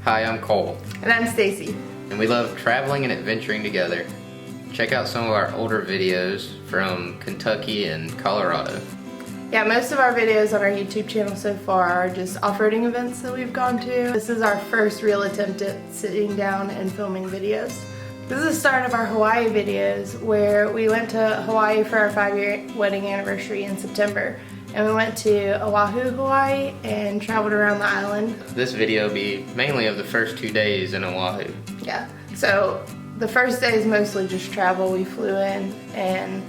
Hi, I'm Cole. And I'm Stacy. And we love traveling and adventuring together. Check out some of our older videos from Kentucky and Colorado. Yeah, most of our videos on our YouTube channel so far are just off-roading events that we've gone to. This is our first real attempt at sitting down and filming videos. This is the start of our Hawaii videos, where we went to Hawaii for our 5-year wedding anniversary in September. And we went to Oahu, Hawaii, and traveled around the island. This video will be mainly of the first 2 days in Oahu. Yeah, so the first day is mostly just travel. We flew in and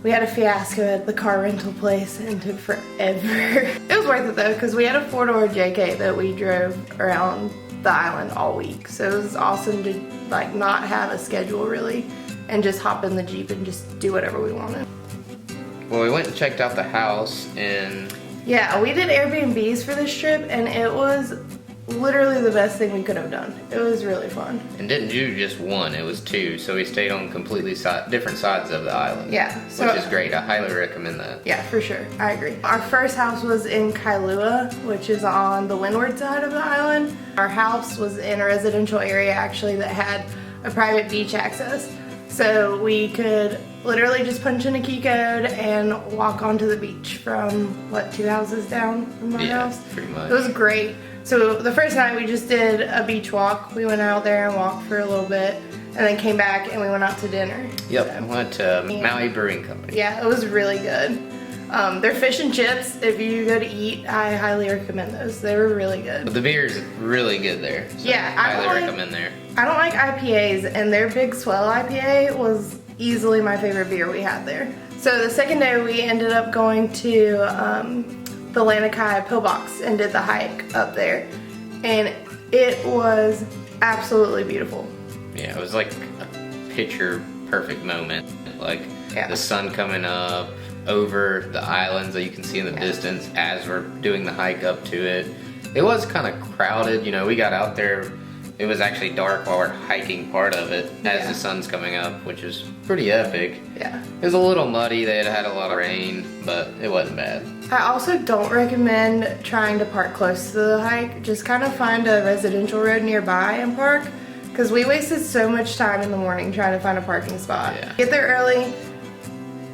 we had a fiasco at the car rental place and it took forever. It was worth it though, because we had a 4-door JK that we drove around the island all week. So it was awesome to like not have a schedule really and just hop in the Jeep and just do whatever we wanted. Well, we went and checked out the house and... Yeah, we did Airbnbs for this trip and it was literally the best thing we could have done. It was really fun. And didn't do just one, it was 2. So we stayed on completely different sides of the island. Yeah. So, which is great, I highly recommend that. Yeah, for sure, I agree. Our first house was in Kailua, which is on the Windward side of the island. Our house was in a residential area actually that had a private beach access. So we could literally just punch in a key code and walk onto the beach from, what, 2 houses down from our house? Yeah, pretty much. It was great. So the first night we just did a beach walk. We went out there and walked for a little bit and then came back and we went out to dinner. Yep, So, we went to Maui Brewing Company. yeah, it was really good. Their fish and chips, if you go to eat, I highly recommend those. They were really good. But the beer is really good there. So Yeah, I highly recommend there. I don't like IPAs, and their Big Swell IPA was easily my favorite beer we had there. So the second day we ended up going to the Lanikai Pillbox and did the hike up there. And it was absolutely beautiful. Yeah, it was like a picture perfect moment. Like the sun coming up over the islands that you can see in the distance as we're doing the hike up to it. It was kind of crowded, you know, we got out there, it was actually dark while we're hiking part of it as the sun's coming up, which is pretty epic. Yeah. It was a little muddy, they had a lot of rain, but it wasn't bad. I also don't recommend trying to park close to the hike. Just kind of find a residential road nearby and park, because we wasted so much time in the morning trying to find a parking spot. Yeah. Get there early.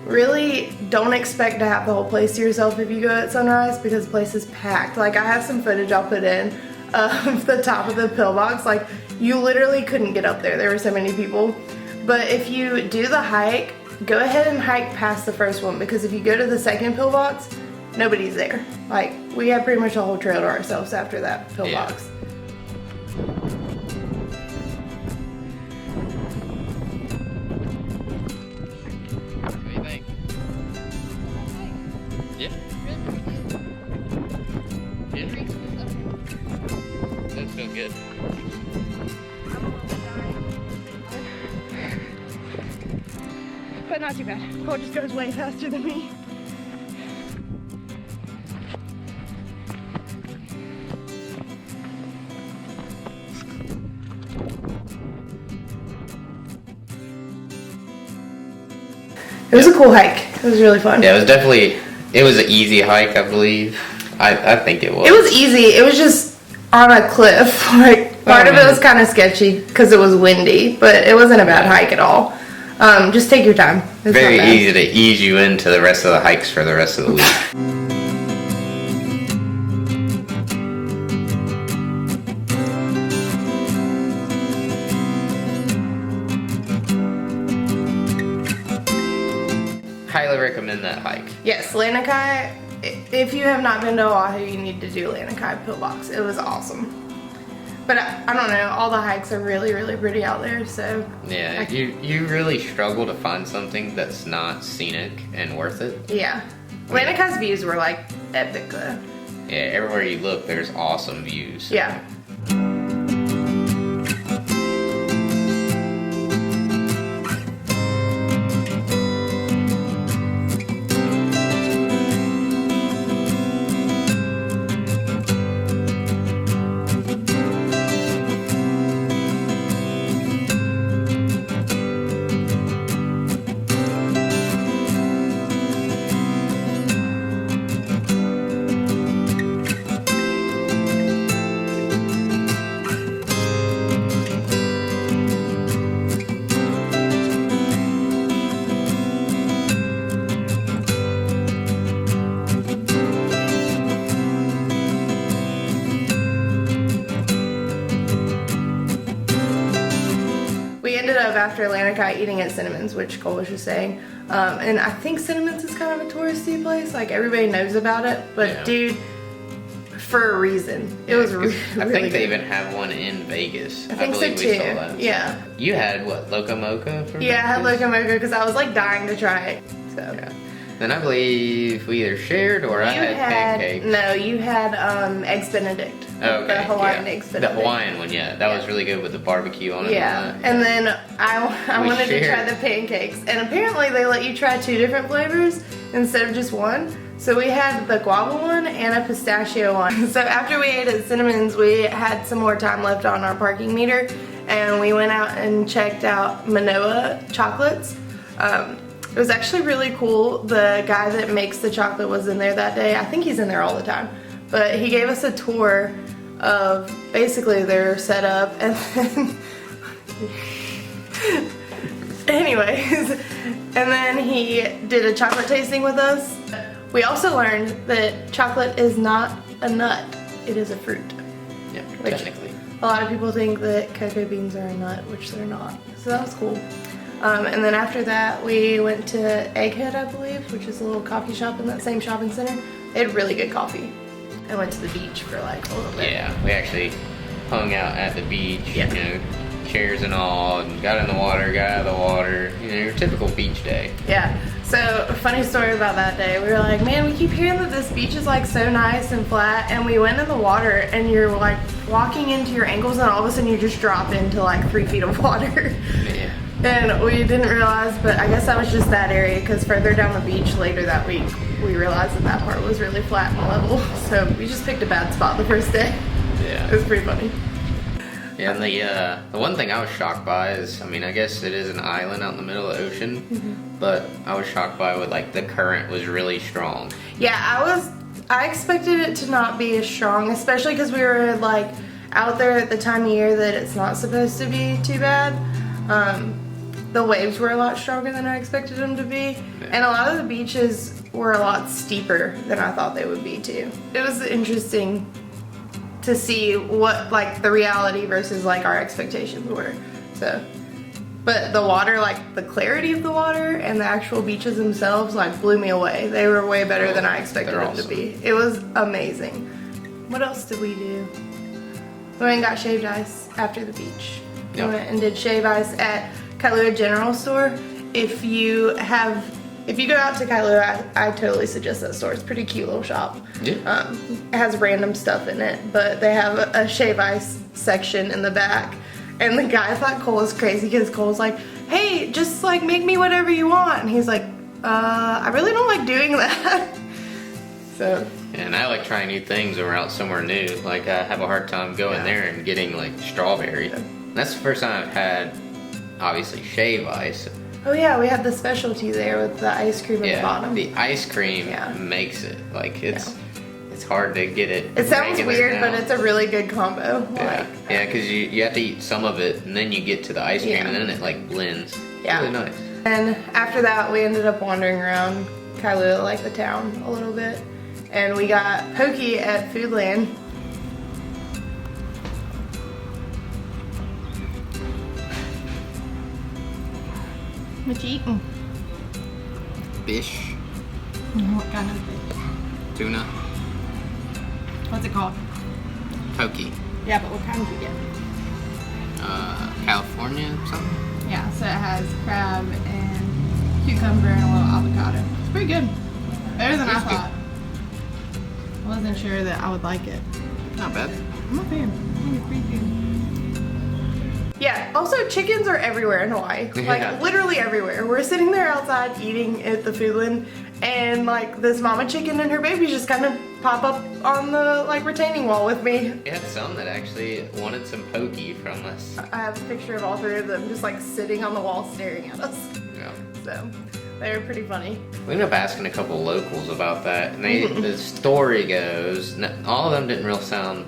Really don't expect to have the whole place to yourself if you go at sunrise, because the place is packed. Like, I have some footage I'll put in of the top of the pillbox. Like, you literally couldn't get up there. There were so many people. But if you do the hike, go ahead and hike past the first one, because if you go to the second pillbox, nobody's there. Like, we had pretty much a whole trail to ourselves after that pillbox. Yeah. Yeah. That feels good. But not too bad. Cole just goes way faster than me. It was a cool hike. It was really fun. Yeah, it was an easy hike, I believe. I think it was. It was easy. It was just on a cliff. Like, part of it was kind of sketchy because it was windy, but it wasn't a bad hike at all. Just take your time. It's very easy to ease you into the rest of the hikes for the rest of the week. Highly recommend that hike. Yes, Lanikai. If you have not been to Oahu, you need to do Lanikai Pillbox. It was awesome. But I don't know, all the hikes are really, really pretty out there, so... Yeah, you really struggle to find something that's not scenic and worth it. Yeah. Lanikai's views were, like, epic, though. Yeah, everywhere you look, there's awesome views. Yeah. up after Lanikai eating at Cinnamon's, which Cole was just saying. And I think Cinnamon's is kind of a touristy place. Like, everybody knows about it. But, dude, for a reason. It was really I think they good. even have one in Vegas. I think believe so, we too. saw that. Yeah. You had, what, Loco Moco for Yeah, I had breakfast? Loco Moco because I was, like, dying to try it. So. Yeah. Then I believe we either shared or I had pancakes. No, you had Eggs Benedict. Okay, The Hawaiian Eggs Benedict. The Hawaiian one, yeah. That was really good with the barbecue on it. Yeah, and then I wanted to try the pancakes. And apparently they let you try 2 different flavors instead of just one. So we had the guava one and a pistachio one. So after we ate at Cinnamon's, we had some more time left on our parking meter. And we went out and checked out Manoa chocolates. It was actually really cool. The guy that makes the chocolate was in there that day. I think he's in there all the time. But he gave us a tour of basically their setup, and then anyways, and then he did a chocolate tasting with us. We also learned that chocolate is not a nut, it is a fruit. Yeah, Which technically. A lot of people think that cocoa beans are a nut, which they're not. So that was cool. And then after that, we went to Egghead, I believe, which is a little coffee shop in that same shopping center. They had really good coffee. I went to the beach for like a little bit. Yeah, we actually hung out at the beach, Yeah. you know, chairs and all, and got in the water, got out of the water, you know, your typical beach day. Yeah. So, funny story about that day. We were like, man, we keep hearing that this beach is like so nice and flat, and we went in the water and you're like walking into your ankles and all of a sudden you just drop into like 3 feet of water. Yeah. And we didn't realize, but I guess that was just that area, because further down the beach later that week, we realized that that part was really flat and level. So we just picked a bad spot the first day. Yeah. It was pretty funny. Yeah, and the one thing I was shocked by is, I mean, I guess it is an island out in the middle of the ocean, but I was shocked by with like the current was really strong. Yeah, I expected it to not be as strong, especially because we were like out there at the time of year that it's not supposed to be too bad. The waves were a lot stronger than I expected them to be, and a lot of the beaches were a lot steeper than I thought they would be too. It was interesting to see what like the reality versus like our expectations were. So, but the water, like the clarity of the water and the actual beaches themselves, like blew me away. They were way better than I expected them to be. It was amazing. What else did we do? We went and got shaved ice after the beach. Yep. We went and did shave ice at Kailua General Store. If you go out to Kailua, I totally suggest that store. It's a pretty cute little shop. Yeah. It has random stuff in it, but they have a shave ice section in the back. And the guy thought Cole was crazy because Cole's like, hey, just like make me whatever you want. And he's like, I really don't like doing that. So. And I like trying new things when we're out somewhere new. Like I have a hard time going there and getting like strawberry. And that's the first time I've had, obviously, shave ice. Oh yeah, we had the specialty there with the ice cream at the bottom. The ice cream makes it. Like it's hard to get it. It sounds weird, now. but it's a really good combo. Yeah, yeah, because you have to eat some of it, and then you get to the ice cream, and then it like blends. Yeah. Really nice. And after that, we ended up wandering around Kailua, like the town, a little bit. And we got poke at Foodland. What you eating? Fish, What kind of fish? tuna, What's it called? poke. Yeah, but what kind did you get? California something? Yeah, so it has crab and cucumber and a little avocado. It's pretty good. Better than I It's good. thought. I wasn't sure that I would like it. Not bad. I'm a fan. I think it's pretty good. Yeah, also chickens are everywhere in Hawaii. Like, Yeah. literally everywhere. We're sitting there outside eating at the Foodland, and like this mama chicken and her baby just kind of pop up on the like retaining wall with me. We had some that actually wanted some poke from us. I have a picture of all 3 of them just like sitting on the wall staring at us. Yeah. So, they were pretty funny. We ended up asking a couple locals about that, and the story goes, all of them didn't sound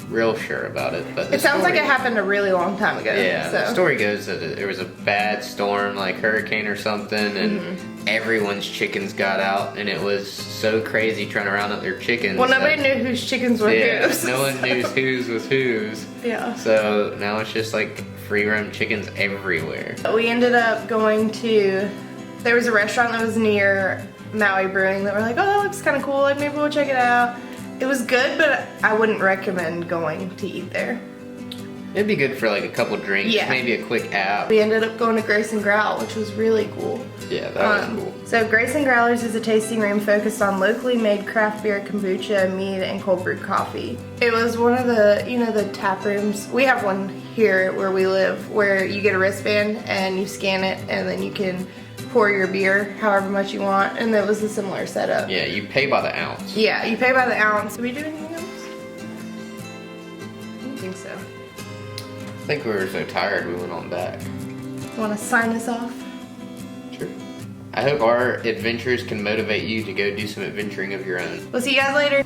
real sure about it, but It sounds like it happened a really long time ago. Yeah, so. the story goes that there was a bad storm, like hurricane or something, and everyone's chickens got out, and it was so crazy trying to round up their chickens. Well, nobody knew whose chickens were whose. No one knew whose was whose. Yeah. So now it's just like free roam chickens everywhere. We ended up going to, there was a restaurant that was near Maui Brewing that we're like, oh, that looks kind of cool, like maybe we'll check it out. It was good, but I wouldn't recommend going to eat there. It'd be good for like a couple drinks, Yeah. maybe a quick app. We ended up going to Grace and Growl, which was really cool. Yeah, that was cool. So Grace and Growlers is a tasting room focused on locally made craft beer, kombucha, mead, and cold brewed coffee. It was one of the, you know, the tap rooms. We have one here where we live where you get a wristband and you scan it and then you can pour your beer however much you want, and that was a similar setup. Yeah, you pay by the ounce. Yeah, you pay by the ounce. Did we do anything else? I don't think so. I think we were so tired we went on back. Want to sign us off? Sure. I hope our adventures can motivate you to go do some adventuring of your own. We'll see you guys later.